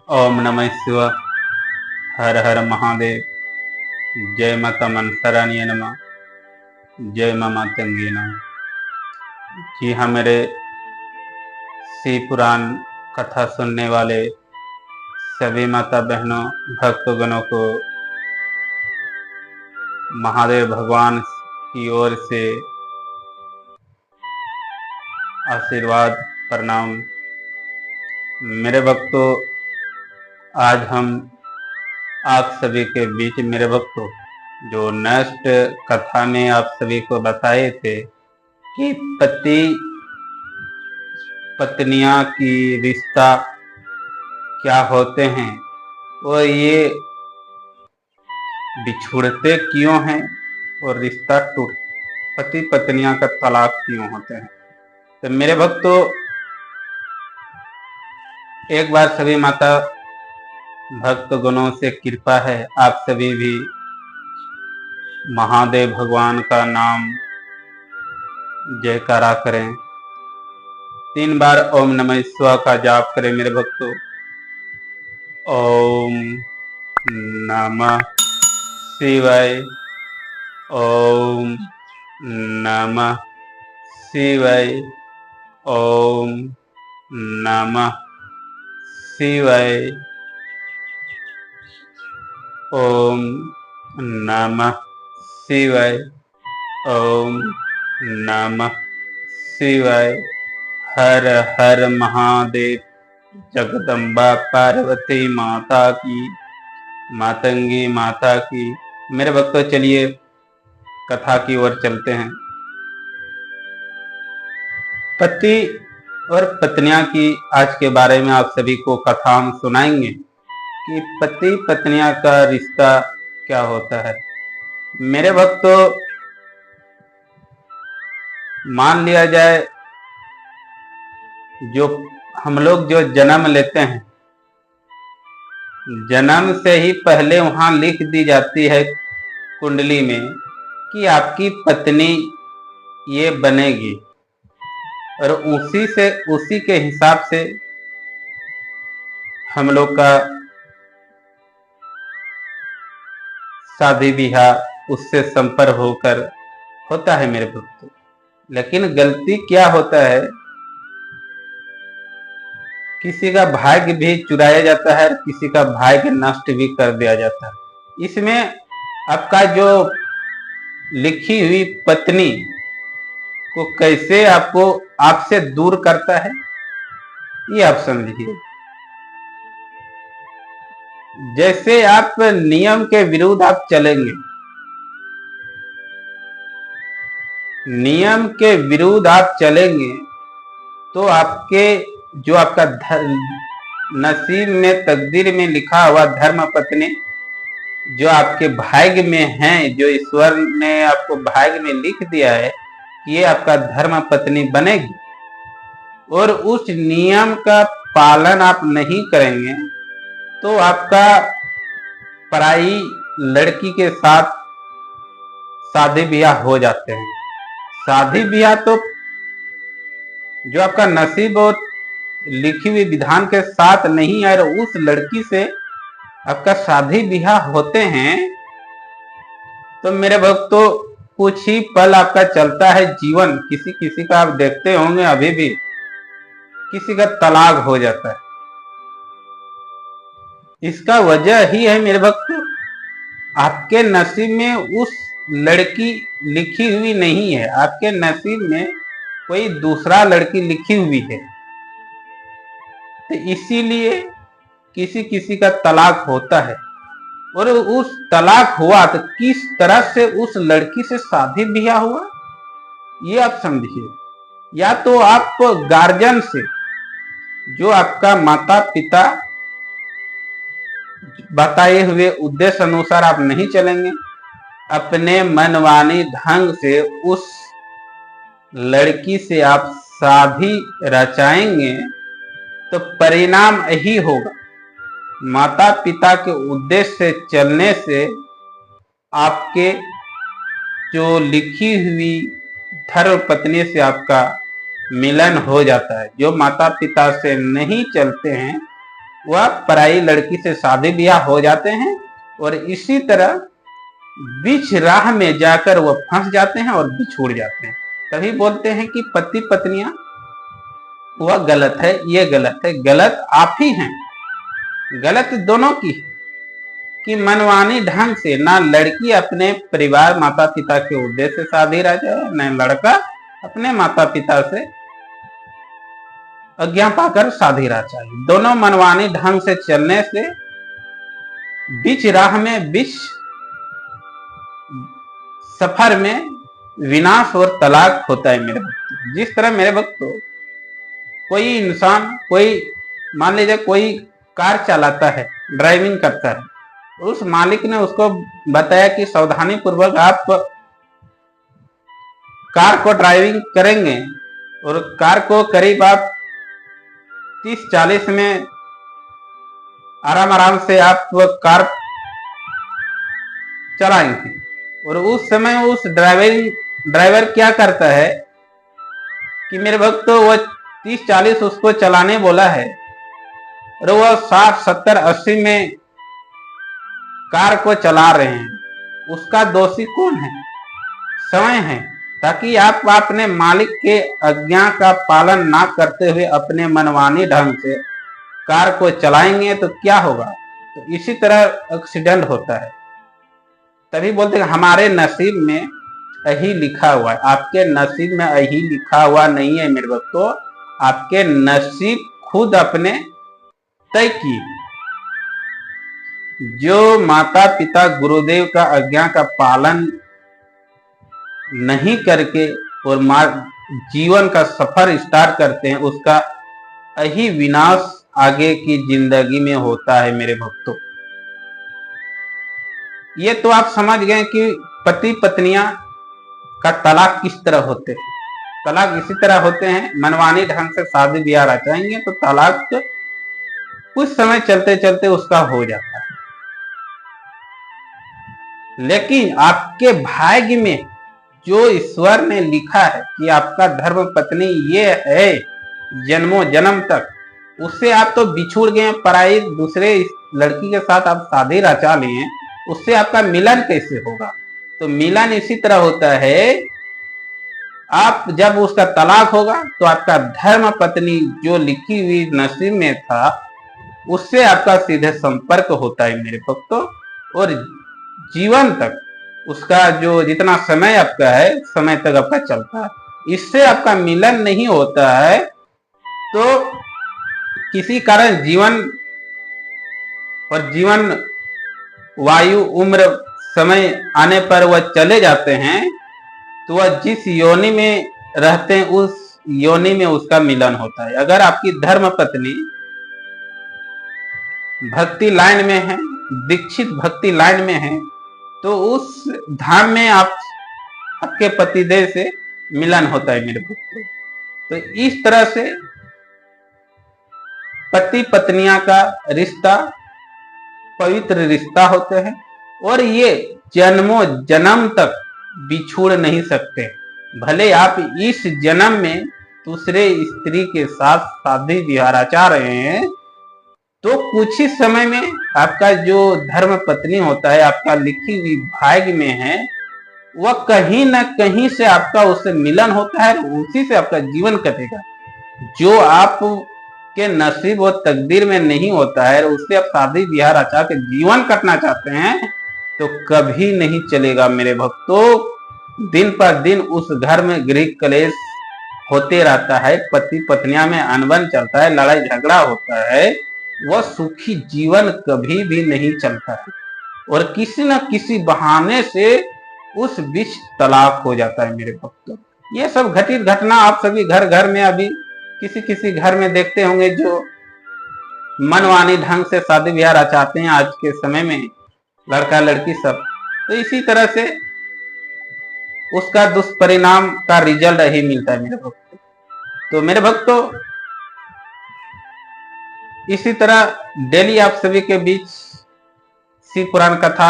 ओम नमः शिवाय। हर हर महादेव। जय माता मनसारानी नमः। जय माँ मातंगी नमः। जी हाँ, मेरे शिव पुराण कथा सुनने वाले सभी माता बहनों भक्तगणों को महादेव भगवान की ओर से आशीर्वाद प्रणाम। मेरे भक्तों, आज हम आप सभी के बीच मेरे भक्तों जो नेक्स्ट कथा में आप सभी को बताए थे कि पति पत्नियां की रिश्ता क्या होते हैं और ये बिछुड़ते क्यों हैं और रिश्ता टूट पति पत्नियां का तलाक क्यों होते हैं। तो मेरे भक्तों, एक बार सभी माता भक्त गणों से कृपा है, आप सभी भी महादेव भगवान का नाम जयकारा करें। 3 बार ओम नमः शिवाय का जाप करें मेरे भक्तों। ओम नमः शिवाय। ओम नमः शिवाय। ओम नमः शिवाय। ओम नमः शिवाय। ओम नमः शिवाय। हर हर महादेव। जगदम्बा पार्वती माता की, मातंगी माता की। मेरे भक्तों, चलिए कथा की ओर चलते हैं। पति और पत्नियां की आज के बारे में आप सभी को कथा हम सुनाएंगे कि पति पत्नियां का रिश्ता क्या होता है। मेरे भक्तों, मान लिया जाए जो हम लोग जो जन्म लेते हैं, जन्म से ही पहले वहां लिख दी जाती है कुंडली में कि आपकी पत्नी ये बनेगी और उसी के हिसाब से हम लोग का शादी ब्याह उससे संपर्क होकर होता है मेरे भक्तों। लेकिन गलती क्या होता है, किसी का भाग्य भी चुराया जाता है, किसी का भाग्य नष्ट भी कर दिया जाता है। इसमें आपका जो लिखी हुई पत्नी को कैसे आपको आपसे दूर करता है, ये आप समझिए। जैसे आप नियम के विरुद्ध आप चलेंगे, नियम के विरुद्ध आप चलेंगे तो आपके जो आपका नसीब में तकदीर में लिखा हुआ धर्म पत्नी जो आपके भाग्य में है, जो ईश्वर ने आपको भाग्य में लिख दिया है, ये आपका धर्म पत्नी बनेगी और उस नियम का पालन आप नहीं करेंगे तो आपका पराई लड़की के साथ शादी ब्याह हो जाते हैं। शादी ब्याह तो जो आपका नसीब और लिखी हुई विधान के साथ नहीं है, उस लड़की से आपका शादी ब्याह होते हैं तो मेरे भक्तों कुछ ही पल आपका चलता है जीवन। किसी किसी का आप देखते होंगे अभी भी किसी का तलाक हो जाता है। इसका वजह ही है मेरे भक्तों, आपके नसीब में उस लड़की लिखी हुई नहीं है, आपके नसीब में कोई दूसरा लड़की लिखी हुई है। तो इसीलिए किसी किसी का तलाक होता है और उस तलाक हुआ तो किस तरह से उस लड़की से शादी ब्याह हुआ, ये आप समझिए। या तो आप गार्जियन से, जो आपका माता पिता बताए हुए उद्देश्य अनुसार आप नहीं चलेंगे, अपने मनमानी ढंग से उस लड़की से आप शादी रचाएंगे तो परिणाम यही होगा। माता पिता के उद्देश्य से चलने से आपके जो लिखी हुई धर्म पत्नी से आपका मिलन हो जाता है। जो माता पिता से नहीं चलते हैं वह पराई लड़की से शादी ब्याह हो जाते हैं और इसी तरह बीच राह में जाकर वह फंस जाते हैं और बिछुड़ जाते हैं। तभी बोलते हैं कि पति पत्नियां वह गलत है, ये गलत है। गलत आप ही हैं, गलत दोनों की है कि मनमानी ढंग से ना लड़की अपने परिवार माता पिता के उद्देश्य से शादी रचा है, न लड़का अपने माता पिता से आज्ञा पाकर शादी रचा है। दोनों मनमानी ढंग से चलने से बीच राह में, बीच सफर में विनाश और तलाक होता है मेरे भक्तों। जिस तरह मेरे भक्तों कोई इंसान, कोई मान लीजिए कोई कार चलाता है, ड्राइविंग करता है, उस मालिक ने उसको बताया कि सावधानी पूर्वक आप कार को ड्राइविंग करेंगे और कार को करीब आप 30-40 में आराम आराम से आप कार चलाएंगे। और उस समय उस ड्राइवर क्या करता है कि मेरे भक्तों वो 30-40 उसको चलाने बोला है और वो 60-70-80 में कार को चला रहे हैं। उसका दोषी कौन है? समय है। ताकि आप अपने मालिक के आज्ञा का पालन ना करते हुए अपने मनमानी ढंग से कार को चलाएंगे तो क्या होगा? तो इसी तरह एक्सीडेंट होता है। तभी बोलते हैं हमारे नसीब में यही लिखा हुआ है। आपके नसीब में यही लिखा हुआ नहीं है मेरे भक्तों, आपके नसीब खुद अपने तय की। जो माता पिता गुरुदेव का आज्ञा का पालन नहीं करके और जीवन का सफर स्टार्ट करते हैं, उसका यही विनाश आगे की जिंदगी में होता है मेरे भक्तों। ये तो आप समझ गए कि पति पत्नियां का तलाक किस तरह होते हैं। तलाक इसी तरह होते हैं, मनमानी ढंग से शादी ब्याह रचाएंगे तो तलाक कुछ समय चलते चलते उसका हो जाता है। लेकिन आपके भाग्य में जो ईश्वर ने लिखा है कि आपका धर्म पत्नी ये है जन्मों जन्म तक, उससे आप तो बिछुड़ गए, पराई दूसरे लड़की के साथ आप शादी रचा लिए, उससे आपका मिलन कैसे होगा? तो मिलन इसी तरह होता है, आप जब उसका तलाक होगा तो आपका धर्म पत्नी जो लिखी हुई नसीब में था उससे आपका सीधे संपर्क होता है मेरे भक्तों। और जीवन तक उसका जो जितना समय आपका है, समय तक आपका चलता है। इससे आपका मिलन नहीं होता है तो किसी कारण जीवन वायु उम्र समय आने पर वह चले जाते हैं, तो वह जिस योनि में रहते हैं उस योनि में उसका मिलन होता है। अगर आपकी धर्म पत्नी भक्ति लाइन में है, दीक्षित भक्ति लाइन में है, तो उस धाम में आपके पतिदेव से मिलन होता है मेरे भक्तों। तो इस तरह से पति पत्नियां का रिश्ता पवित्र रिश्ता होते हैं और ये जन्मों जन्म तक बिछुड़ नहीं सकते। भले आप इस जन्म में दूसरे स्त्री के साथ शादी ब्याह रचा रहे हैं, तो कुछ ही समय में आपका जो धर्म पत्नी होता है, आपका लिखी हुई भाग्य में है, वह कहीं न कहीं से आपका उससे मिलन होता है, उसी से आपका जीवन कटेगा। जो आप के नसीब और तकदीर में नहीं होता है, उससे आप शादी ब्याह रचा के जीवन कटना चाहते हैं, तो कभी नहीं चलेगा मेरे भक्तों। दिन पर दिन उस घर में गृह कलेश होते रहता है, पति पत्नियां में अनबन चलता है, लड़ाई झगड़ा होता है, वह सुखी जीवन कभी भी नहीं चलता है और किसी न किसी बहाने से उस बीच तलाक हो जाता है मेरे भक्तों। ये सब घटित घटना आप सभी घर घर में अभी किसी किसी घर में देखते होंगे, जो मनमानी ढंग से शादी ब्याह रचाते हैं आज के समय में लड़का लड़की सब। तो इसी तरह से उसका दुष्परिणाम का रिजल्ट ही मिलता है मेरे भक्तों। तो मेरे भक्तों, इसी तरह डेली आप सभी के बीच शिव पुराण कथा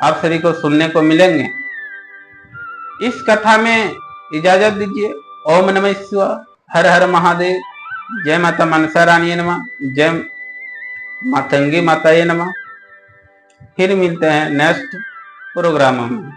आप सभी को सुनने को मिलेंगे। इस कथा में इजाजत दीजिए। ओम नमः शिवाय, हर हर महादेव, जय माता मनसा रानी नमः, जय मातंगी माताये नमः। फिर मिलते हैं नेक्स्ट प्रोग्राम में।